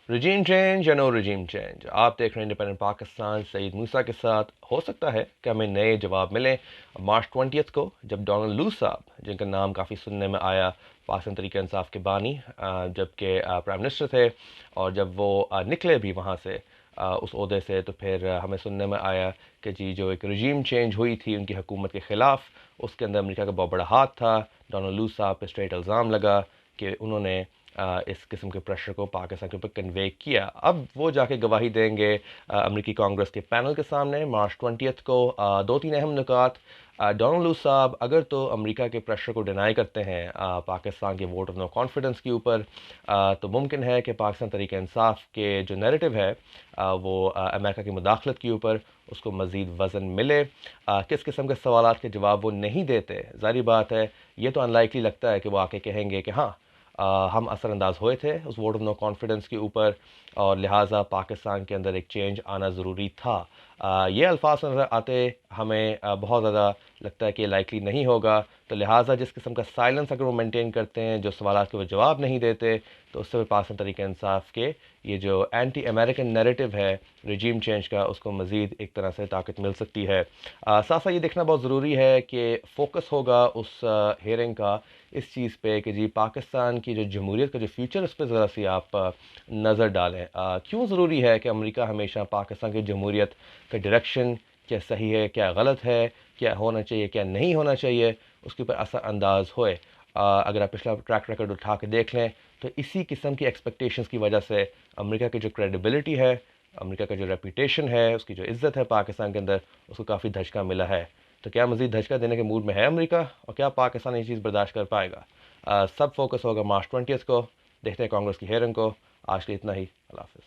Regime change یا نو regime change, آپ دیکھ رہے ہیں انڈیپینڈنٹ پاکستان سعید موسیٰ کے ساتھ. ہو سکتا ہے کہ ہمیں نئے جواب ملیں مارچ 20 کو، جب ڈونلڈ لو صاحب، جن کا نام کافی سننے میں آیا، پاکستان تحریک انصاف کے بانی، جب کہ پرائم منسٹر تھے، اور جب وہ نکلے بھی وہاں سے اس عہدے سے، تو پھر ہمیں سننے میں آیا کہ جی جو ایک رجیم چینج ہوئی تھی ان کی حکومت کے خلاف، اس کے اندر امریکہ کا بہت بڑا ہاتھ تھا. ڈونلڈ لو صاحب پہ اسٹریٹ الزام لگا کہ انہوں نے اس قسم کے پریشر کو پاکستان کے اوپر کنوے کیا. اب وہ جا کے گواہی دیں گے امریکی کانگریس کے پینل کے سامنے مارچ 20 کو. دو تین اہم نکات. ڈونلڈ لو صاحب اگر تو امریکہ کے پریشر کو ڈینائی کرتے ہیں پاکستان کے ووٹ آف نو کانفیڈنس کے اوپر، تو ممکن ہے کہ پاکستان تحریک انصاف کے جو نیریٹو ہے وہ امریکہ کی مداخلت کے اوپر اس کو مزید وزن ملے. کس قسم کے سوالات کے جواب وہ نہیں دیتے، ظاہری بات ہے یہ تو ان لائکلی لگتا ہے کہ وہ آ کے کہیں گے کہ ہاں ہم اثر انداز ہوئے تھے اس ووٹ آف نو کانفیڈنس کے اوپر، اور لہٰذا پاکستان کے اندر ایک چینج آنا ضروری تھا. یہ الفاظ نظر آتے ہمیں بہت زیادہ لگتا ہے کہ یہ لائکلی نہیں ہوگا. تو لہٰذا جس قسم کا سائلنس اگر وہ مینٹین کرتے ہیں، جو سوالات کے وہ جواب نہیں دیتے، تو اس سے پاکستان تحریک انصاف کے یہ جو اینٹی امریکن نیریٹو ہے رجیم چینج کا، اس کو مزید ایک طرح سے طاقت مل سکتی ہے. ساتھ ساتھ یہ دیکھنا بہت ضروری ہے کہ فوکس ہوگا اس ہیئرنگ کا اس چیز پہ کہ جی پاکستان کی جو جمہوریت کا جو فیوچر، اس پہ ذرا سی آپ نظر ڈالیں. کیوں ضروری ہے کہ امریکہ ہمیشہ پاکستان کی جمہوریت کا ڈائریکشن کیا صحیح ہے، کیا غلط ہے، کیا ہونا چاہیے، کیا نہیں ہونا چاہیے، اس کے اوپر اثر انداز ہوئے. اگر آپ پچھلا ٹریک ریکارڈ اٹھا کے دیکھ لیں تو اسی قسم کی ایکسپیکٹیشنز کی وجہ سے امریکہ کی جو کریڈیبلٹی ہے، امریکہ کا جو ریپوٹیشن ہے، اس کی جو عزت ہے پاکستان کے اندر، اس کو کافی دھچکا ملا ہے. تو کیا مزید دھچکا دینے کے موڈ میں ہے امریکہ، اور کیا پاکستان یہ چیز برداشت کر پائے گا؟ سب فوکس ہوگا مارچ 20 کو. دیکھتے ہیں کانگریس کی ہیئرنگ کو. آج کے اتنا ہی. اللہ حافظ.